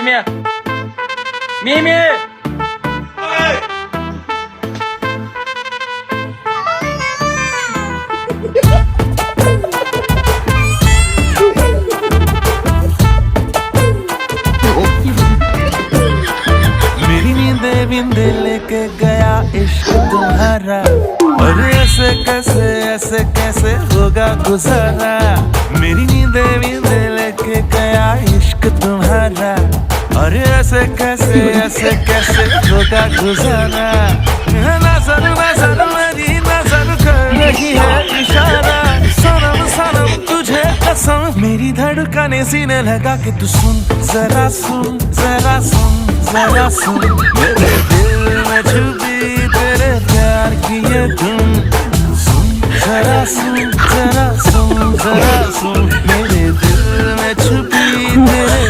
मिमी मिमी मेरी नींदे बिंदे लेके गया इश्क तुम्हारा, और ऐसे कैसे होगा गुजारा। मेरी नींदे बिंदे लेके गया इश्क तुम्हारा, और ऐसे कैसे होगा गुजारा। नजर मेरी नजर कर रही है इशारा, सनम सनम तुझे कसम। मेरी धड़कने सीने लगा के तू सुन, जरा सुन जरा सुन जरा सुन। मेरे दिल में छुपी तेरे प्यार की ये धुन, सुन जरा सुन जरा सुन जरा सुन। मेरे दिल में छुपी तेरे